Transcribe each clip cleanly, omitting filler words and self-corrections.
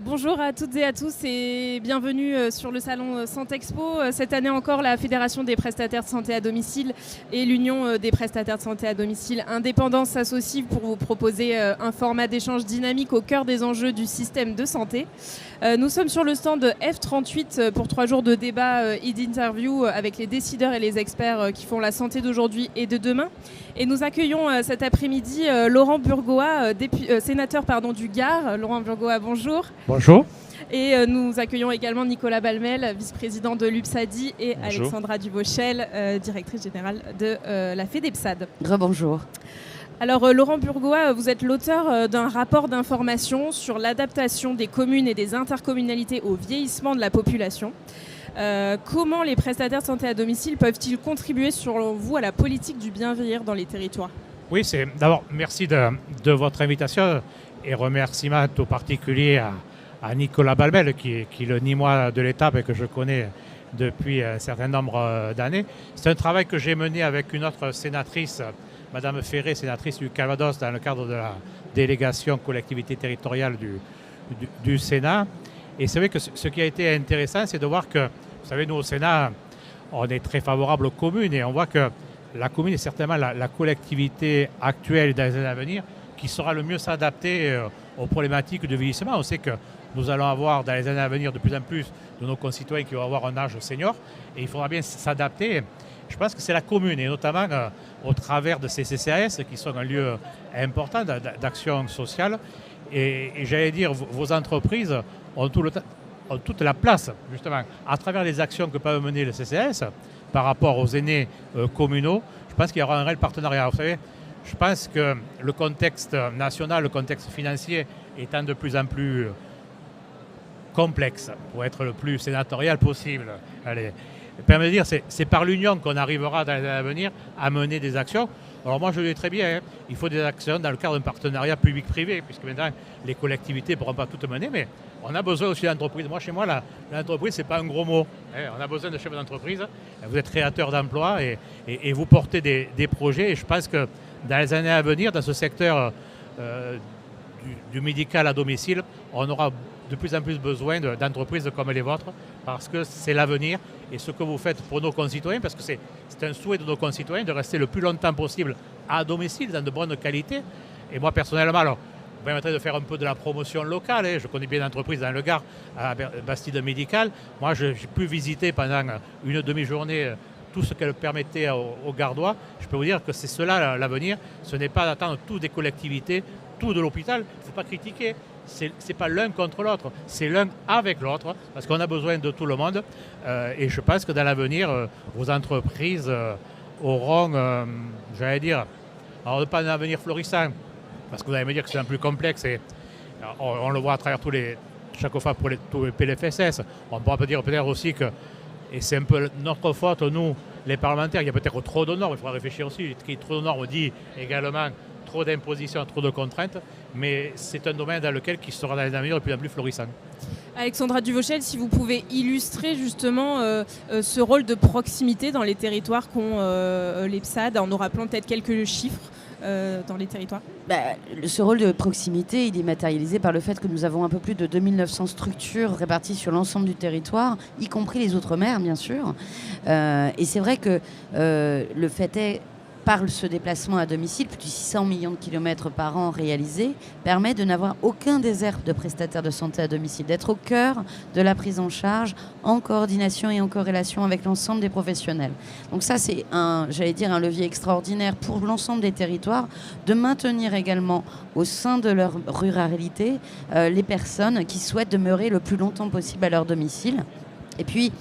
Bonjour à toutes et à tous et bienvenue sur le salon Santexpo. Cette année encore, la Fédération des prestataires de santé à domicile et l'Union des prestataires de santé à domicile indépendants s'associent pour vous proposer un format d'échange dynamique au cœur des enjeux du système de santé. Nous sommes sur le stand F38 pour 3 jours de débat et d'interview avec les décideurs et les experts qui font la santé d'aujourd'hui et de demain. Et nous accueillons cet après-midi Laurent Burgoa, sénateur du Gard. Laurent Burgoa, bonjour. Bonjour. Et nous accueillons également Nicolas Balmel, vice-président de l'UPSADI, et bonjour. Alexandra Duvauchel, directrice générale de la FEDEPSAD. Rebonjour. Alors Laurent Burgoa, vous êtes l'auteur d'un rapport d'information sur l'adaptation des communes et des intercommunalités au vieillissement de la population. Comment les prestataires de santé à domicile peuvent-ils contribuer, selon vous, à la politique du bien vieillir dans les territoires ? Oui, d'abord, merci de votre invitation et remerciement tout particulier à Nicolas Balmel, qui est le Nîmois de l'étape et que je connais depuis un certain nombre d'années. C'est un travail que j'ai mené avec une autre sénatrice, Madame Ferré, sénatrice du Calvados, dans le cadre de la délégation collectivité territoriale du Sénat. Et c'est vrai que ce qui a été intéressant, c'est de voir que, vous savez, nous au Sénat, on est très favorable aux communes et on voit que la commune est certainement la collectivité actuelle dans les années à venir qui saura le mieux s'adapter aux problématiques de vieillissement. On sait que nous allons avoir dans les années à venir de plus en plus de nos concitoyens qui vont avoir un âge senior et il faudra bien s'adapter. Je pense que c'est la commune et notamment au travers de ces CCAS qui sont un lieu important d'action sociale. Et j'allais dire, vos entreprises ont toute la place, justement, à travers les actions que peuvent mener les CCAS par rapport aux aînés communaux. Je pense qu'il y aura un réel partenariat. Vous savez, je pense que le contexte national, le contexte financier étant de plus en plus complexe, pour être le plus sénatorial possible. Allez, permet de dire, c'est par l'union qu'on arrivera dans les années à venir à mener des actions. Alors moi, je le dis très bien, il faut des actions dans le cadre d'un partenariat public-privé, puisque maintenant, les collectivités ne pourront pas toutes mener, mais on a besoin aussi d'entreprises. Moi, chez moi, l'entreprise, ce n'est pas un gros mot. On a besoin de chefs d'entreprise. Vous êtes créateurs d'emplois et vous portez des projets. Et je pense que dans les années à venir, dans ce secteur du médical à domicile, on aura de plus en plus besoin d'entreprises comme les vôtres, parce que c'est l'avenir et ce que vous faites pour nos concitoyens, parce que c'est un souhait de nos concitoyens de rester le plus longtemps possible à domicile, dans de bonnes qualités. Et moi, personnellement, alors, vous permettrez de faire un peu de la promotion locale. Je connais bien d'entreprises dans le Gard, à Bastide Médical. Moi, j'ai pu visiter pendant une demi-journée tout ce qu'elle permettait aux Gardois. Je peux vous dire que c'est cela l'avenir. Ce n'est pas d'attendre tout des collectivités, tout de l'hôpital. Il ne faut pas critiquer. C'est pas l'un contre l'autre, c'est l'un avec l'autre, parce qu'on a besoin de tout le monde. Et je pense que dans l'avenir, vos entreprises auront, j'allais dire, alors pas un avenir florissant, parce que vous allez me dire que c'est un plus complexe, et on le voit à travers chaque fois pour tous les PLFSS. On pourra dire peut-être aussi que, et c'est un peu notre faute, nous, les parlementaires, il y a peut-être trop de normes, il faudra réfléchir aussi, trop de normes dit également trop d'impositions, trop de contraintes, mais c'est un domaine dans lequel qui sera dans les années de plus en plus florissant. Alexandra Duvauchel, si vous pouvez illustrer justement ce rôle de proximité dans les territoires qu'ont les PSAD, en nous rappelant peut-être quelques chiffres dans les territoires. Ce rôle de proximité, il est matérialisé par le fait que nous avons un peu plus de 2900 structures réparties sur l'ensemble du territoire, y compris les Outre-mer, bien sûr. Et c'est vrai que le fait est, par ce déplacement à domicile, plus de 600 millions de kilomètres par an réalisés, permet de n'avoir aucun désert de prestataires de santé à domicile, d'être au cœur de la prise en charge, en coordination et en corrélation avec l'ensemble des professionnels. Donc ça, c'est un levier extraordinaire pour l'ensemble des territoires, de maintenir également au sein de leur ruralité les personnes qui souhaitent demeurer le plus longtemps possible à leur domicile. Et puis,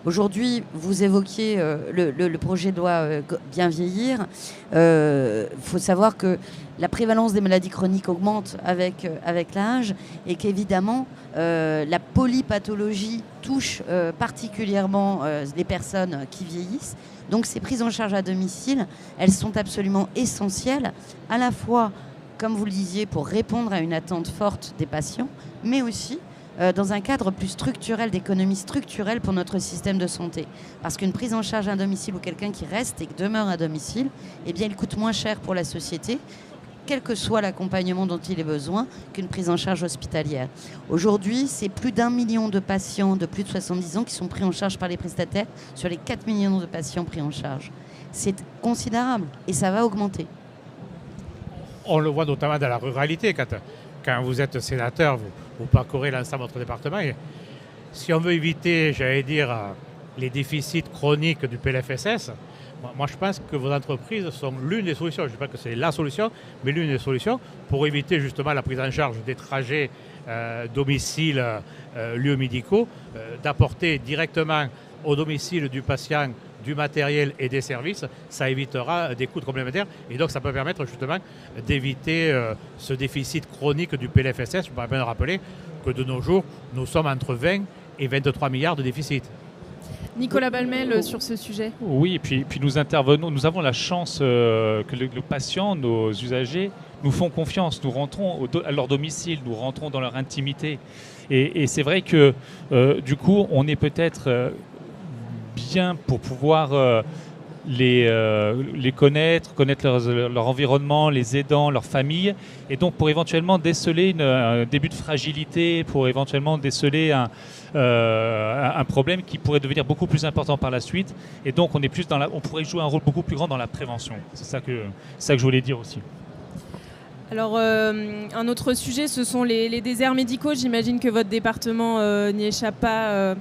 aujourd'hui, vous évoquiez le projet de loi Bien vieillir. Faut savoir que la prévalence des maladies chroniques augmente avec l'âge et qu'évidemment, la polypathologie touche particulièrement les personnes qui vieillissent. Donc ces prises en charge à domicile, elles sont absolument essentielles, à la fois, comme vous le disiez, pour répondre à une attente forte des patients, mais aussi dans un cadre plus structurel, d'économie structurelle pour notre système de santé. Parce qu'une prise en charge à domicile ou quelqu'un qui reste et qui demeure à domicile, eh bien, il coûte moins cher pour la société, quel que soit l'accompagnement dont il ait besoin, qu'une prise en charge hospitalière. Aujourd'hui, c'est plus d'1 million de patients de plus de 70 ans qui sont pris en charge par les prestataires sur les 4 millions de patients pris en charge. C'est considérable et ça va augmenter. On le voit notamment dans la ruralité, quand vous êtes sénateur, vous parcourez l'ensemble de votre département. Et si on veut éviter, j'allais dire, les déficits chroniques du PLFSS, moi je pense que vos entreprises sont l'une des solutions. Je ne dis pas que c'est la solution, mais l'une des solutions pour éviter justement la prise en charge des trajets domicile, lieux médicaux, d'apporter directement au domicile du patient du matériel et des services, ça évitera des coûts complémentaires et donc ça peut permettre justement d'éviter ce déficit chronique du PLFSS. Je me rappelle de rappeler que de nos jours, nous sommes entre 20 et 23 milliards de déficit. Nicolas Balmel sur ce sujet. Oui, et puis nous intervenons, nous avons la chance que le patient, nos usagers, nous font confiance, nous rentrons à leur domicile, nous rentrons dans leur intimité. Et c'est vrai que du coup, on est peut-être bien pour pouvoir les connaître leur environnement, les aidants, leur famille, et donc pour éventuellement déceler un début de fragilité, pour éventuellement déceler un problème qui pourrait devenir beaucoup plus important par la suite. Et donc on pourrait jouer un rôle beaucoup plus grand dans la prévention. C'est ça que je voulais dire aussi. Alors, un autre sujet, ce sont les déserts médicaux. J'imagine que votre département n'y échappe pas,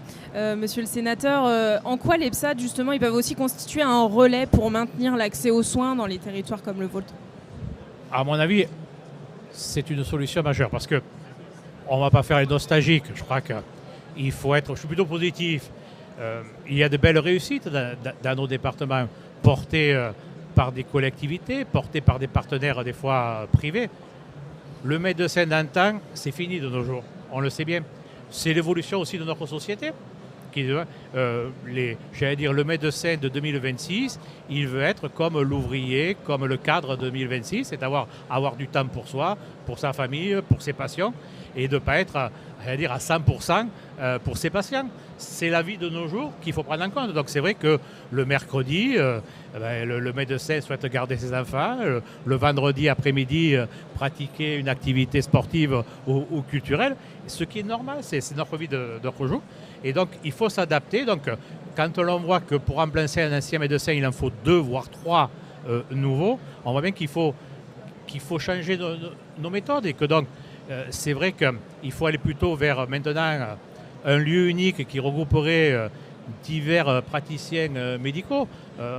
monsieur le sénateur. En quoi les EPSAD, justement, ils peuvent aussi constituer un relais pour maintenir l'accès aux soins dans les territoires comme le vôtre? À mon avis, c'est une solution majeure parce que on ne va pas faire les nostalgiques. Je crois qu'il faut être... Je suis plutôt positif. Il y a de belles réussites dans nos départements portés... par des collectivités, portées par des partenaires des fois privés. Le médecin d'antan, c'est fini de nos jours, on le sait bien. C'est l'évolution aussi de notre société. J'allais dire, le médecin de 2026, il veut être comme l'ouvrier, comme le cadre de 2026, c'est avoir du temps pour soi, pour sa famille, pour ses patients, et de ne pas être à 100% pour ses patients. C'est la vie de nos jours qu'il faut prendre en compte. Donc c'est vrai que le mercredi, le médecin souhaite garder ses enfants, le vendredi après-midi, pratiquer une activité sportive ou culturelle, ce qui est normal, c'est notre vie de notre jour. Et donc il faut s'adapter. Donc quand l'on voit que pour remplacer un ancien médecin, il en faut 2 voire 3 nouveaux, on voit bien qu'il faut changer nos méthodes et que donc c'est vrai qu'il faut aller plutôt vers maintenant un lieu unique qui regrouperait divers praticiens médicaux.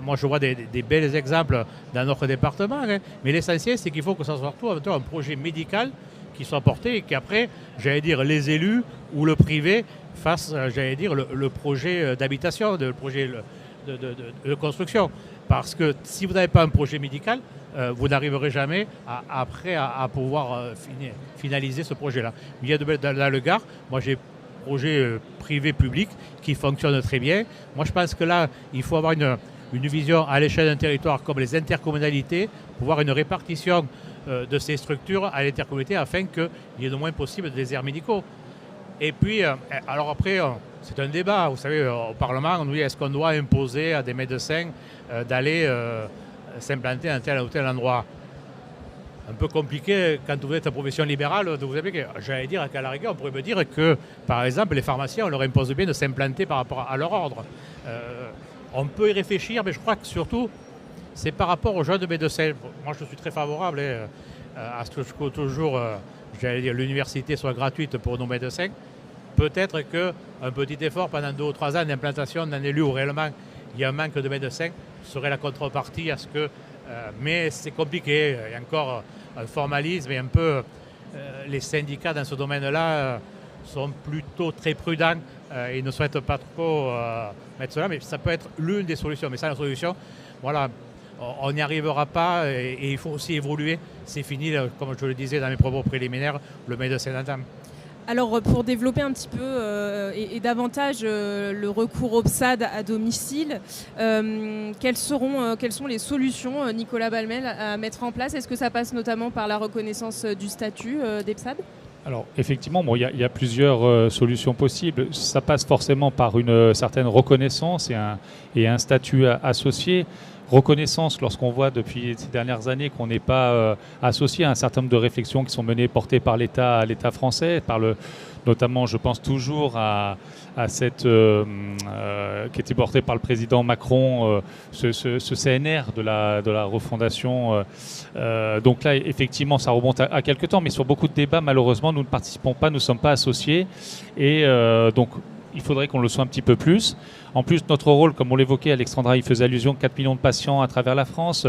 Moi, je vois des bels exemples dans notre département, hein, mais l'essentiel, c'est qu'il faut que ça soit surtout un projet médical qui soit porté et qu'après, j'allais dire, les élus ou le privé fassent, j'allais dire, le projet d'habitation, le projet de construction. Parce que si vous n'avez pas un projet médical, vous n'arriverez jamais après à pouvoir finaliser ce projet-là. Il y a dans le Gard, moi j'ai un projet privé-public qui fonctionne très bien. Moi je pense que là, il faut avoir une vision à l'échelle d'un territoire comme les intercommunalités, pour voir une répartition de ces structures à l'intercommunalité afin qu'il y ait le moins possible de déserts médicaux. Et puis, alors après, c'est un débat. Vous savez, au Parlement, on nous dit est-ce qu'on doit imposer à des médecins d'aller s'implanter à un tel ou tel endroit. Un peu compliqué quand vous êtes en profession libérale de vous appliquer. J'allais dire qu'à la rigueur, on pourrait me dire que, par exemple, les pharmaciens, on leur impose bien de s'implanter par rapport à leur ordre. On peut y réfléchir, mais je crois que surtout, c'est par rapport aux jeunes médecins. Moi, je suis très favorable à ce que toujours, j'allais dire, l'université soit gratuite pour nos médecins. Peut-être qu'un petit effort pendant 2 ou 3 ans d'implantation d'un élu où réellement il y a un manque de médecins serait la contrepartie à ce que... mais c'est compliqué, il y a encore un formalisme et un peu... les syndicats dans ce domaine-là sont plutôt très prudents et ne souhaitent pas trop mettre cela, mais ça peut être l'une des solutions. Mais ça, la solution, voilà, on n'y arrivera pas et il faut aussi évoluer. C'est fini, comme je le disais dans mes propos préliminaires, le médecin d'antan. Alors, pour développer un petit peu et davantage le recours au PSAD à domicile, quelles sont les solutions, Nicolas Balmel, à mettre en place? Est-ce que ça passe notamment par la reconnaissance du statut des PSAD? Alors effectivement, il y a plusieurs solutions possibles. Ça passe forcément par une certaine reconnaissance et un statut associé. Reconnaissance lorsqu'on voit depuis ces dernières années qu'on n'est pas associé à un certain nombre de réflexions qui sont menées, portées par l'État français, notamment je pense toujours à cette qui était portée par le président Macron, ce CNR de la refondation. Donc là, effectivement, ça remonte à quelques temps, mais sur beaucoup de débats, malheureusement, nous ne participons pas, nous ne sommes pas associés. Et donc, il faudrait qu'on le soit un petit peu plus. En plus, notre rôle, comme on l'évoquait, Alexandra, il faisait allusion, 4 millions de patients à travers la France,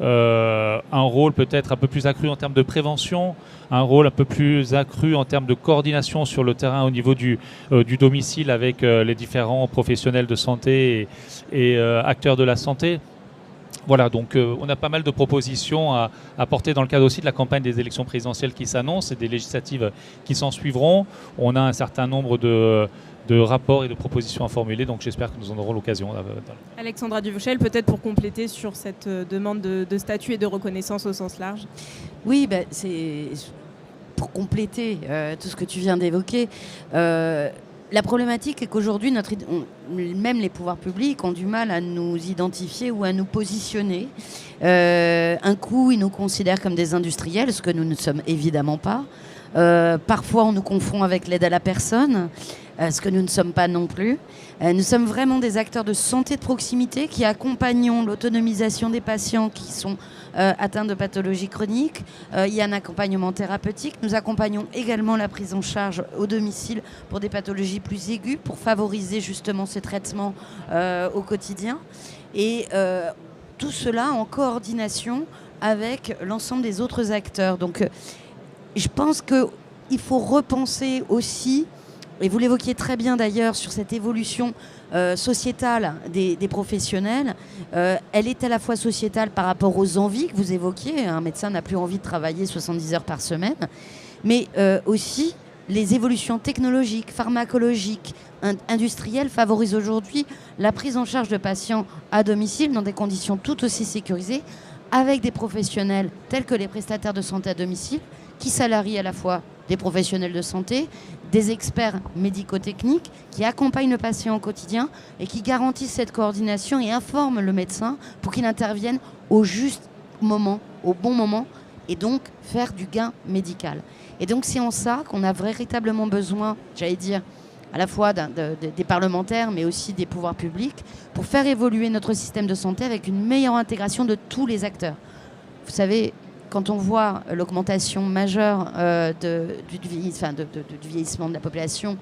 un rôle peut-être un peu plus accru en termes de prévention, un rôle un peu plus accru en termes de coordination sur le terrain au niveau du domicile avec les différents professionnels de santé et acteurs de la santé. Voilà, donc on a pas mal de propositions à porter dans le cadre aussi de la campagne des élections présidentielles qui s'annoncent et des législatives qui s'en suivront. On a un certain nombre de rapports et de propositions à formuler, donc j'espère que nous en aurons l'occasion. Alexandra Duvauchel, peut-être pour compléter sur cette demande de statut et de reconnaissance au sens large. Oui, c'est pour compléter tout ce que tu viens d'évoquer. La problématique est qu'aujourd'hui, même les pouvoirs publics ont du mal à nous identifier ou à nous positionner. Un coup, ils nous considèrent comme des industriels, ce que nous ne sommes évidemment pas. Parfois, on nous confond avec l'aide à la personne, ce que nous ne sommes pas non plus. Nous sommes vraiment des acteurs de santé de proximité qui accompagnons l'autonomisation des patients qui sont atteints de pathologies chroniques. Il y a un accompagnement thérapeutique. Nous accompagnons également la prise en charge au domicile pour des pathologies plus aiguës, pour favoriser justement ces traitements au quotidien. Et tout cela en coordination avec l'ensemble des autres acteurs. Donc, je pense qu'il faut repenser aussi, et vous l'évoquiez très bien d'ailleurs sur cette évolution sociétale des professionnels, elle est à la fois sociétale par rapport aux envies que vous évoquiez, un médecin n'a plus envie de travailler 70 heures par semaine, mais aussi les évolutions technologiques, pharmacologiques, industrielles favorisent aujourd'hui la prise en charge de patients à domicile dans des conditions tout aussi sécurisées, avec des professionnels tels que les prestataires de santé à domicile, qui salarient à la fois des professionnels de santé, des experts médico-techniques qui accompagnent le patient au quotidien et qui garantissent cette coordination et informent le médecin pour qu'il intervienne au juste moment, au bon moment, et donc faire du gain médical. Et donc c'est en ça qu'on a véritablement besoin, j'allais dire, à la fois des parlementaires, mais aussi des pouvoirs publics, pour faire évoluer notre système de santé avec une meilleure intégration de tous les acteurs. Vous savez, quand on voit l'augmentation majeure du vieillissement de la population,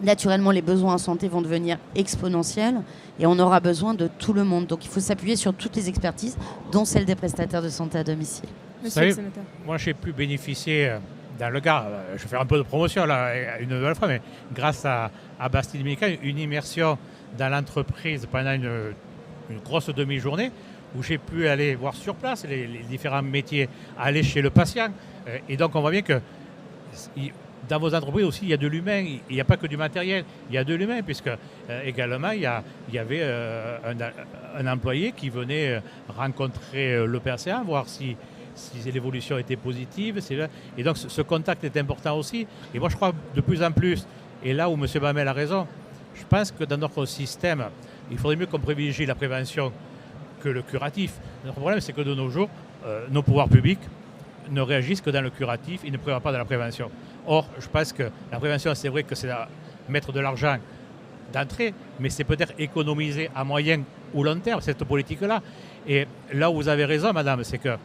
naturellement, les besoins en santé vont devenir exponentiels et on aura besoin de tout le monde. Donc, il faut s'appuyer sur toutes les expertises, dont celle des prestataires de santé à domicile. Monsieur le sénateur. Moi, j'ai pu bénéficier dans le Gard, je vais faire un peu de promotion là, une nouvelle fois, mais grâce à Bastide Médical, une immersion dans l'entreprise pendant une grosse demi-journée, où j'ai pu aller voir sur place les différents métiers, aller chez le patient. Et donc, on voit bien que dans vos entreprises aussi, il y a de l'humain. Il n'y a pas que du matériel, il y a de l'humain, puisque également, il y avait un employé qui venait rencontrer le patient, voir si l'évolution était positive. Et donc, ce contact est important aussi. Et moi, je crois de plus en plus, et là où M. Baumel a raison, je pense que dans notre système, il faudrait mieux qu'on privilégie la prévention que le curatif. Notre problème, c'est que de nos jours, nos pouvoirs publics ne réagissent que dans le curatif, ils ne prévoient pas dans la prévention. Or, je pense que la prévention, c'est vrai que c'est mettre de l'argent d'entrée, mais c'est peut-être économiser à moyen ou long terme cette politique-là. Et là où vous avez raison, madame, c'est que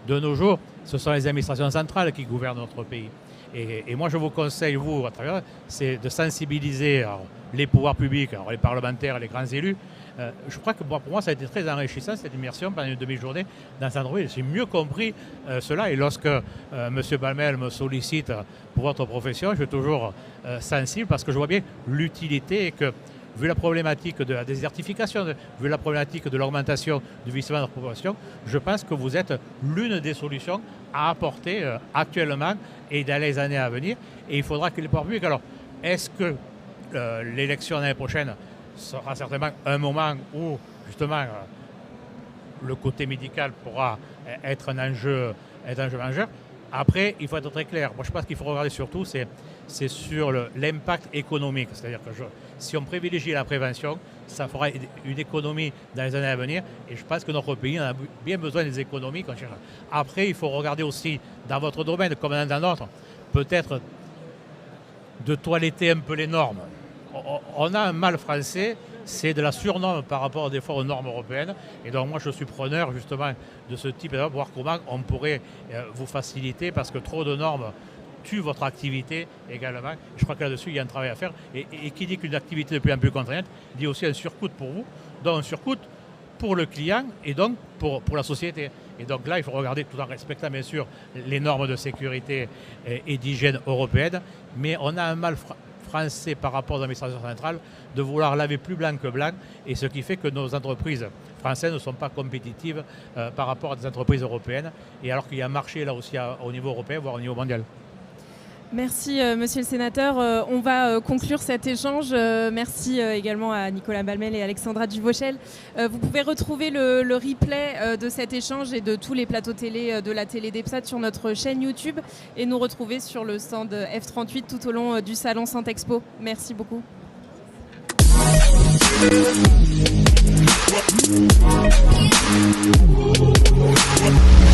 de nos jours, ce sont les administrations centrales qui gouvernent notre pays. Et moi, je vous conseille, vous, à travers, c'est de sensibiliser les pouvoirs publics, les parlementaires, les grands élus. Je crois que pour moi, ça a été très enrichissant, cette immersion pendant une demi-journée dans cette entreprise. J'ai mieux compris cela. Et lorsque M. Baumel me sollicite pour votre profession, je suis toujours sensible parce que je vois bien l'utilité et que, vu la problématique de la désertification, vu la problématique de l'augmentation du vieillissement de la population, je pense que vous êtes l'une des solutions à apporter actuellement et dans les années à venir. Et il faudra que les pouvoirs publics... Alors, est-ce que l'élection l'année prochaine sera certainement un moment où, justement, le côté médical pourra être un enjeu majeur? Après, il faut être très clair. Moi, je pense qu'il faut regarder surtout, c'est sur l'impact économique. C'est-à-dire que si on privilégie la prévention, ça fera une économie dans les années à venir. Et je pense que notre pays en a bien besoin des économies qu'on cherche. Après, il faut regarder aussi, dans votre domaine comme dans un autre, peut-être de toiletter un peu les normes. On a un mal français, c'est de la surnorme par rapport des fois aux normes européennes. Et donc moi je suis preneur justement de ce type, de voir comment on pourrait vous faciliter, parce que trop de normes tuent votre activité également. Je crois que là-dessus il y a un travail à faire. Et qui dit qu'une activité de plus en plus contraignante dit aussi un surcoût pour vous, donc un surcoût pour le client et donc pour la société. Et donc là, il faut regarder, tout en respectant bien sûr les normes de sécurité et d'hygiène européennes, mais on a un mal français par rapport aux administrations centrales de vouloir laver plus blanc que blanc, et ce qui fait que nos entreprises françaises ne sont pas compétitives par rapport à des entreprises européennes, et alors qu'il y a un marché là aussi au niveau européen, voire au niveau mondial. Merci Monsieur le Sénateur. On va conclure cet échange. Merci également à Nicolas Balmel et Alexandra Duvauchel. Vous pouvez retrouver le replay de cet échange et de tous les plateaux télé de la télé d'EPSAT sur notre chaîne YouTube et nous retrouver sur le stand F38 tout au long du salon Santexpo. Merci beaucoup. Yeah.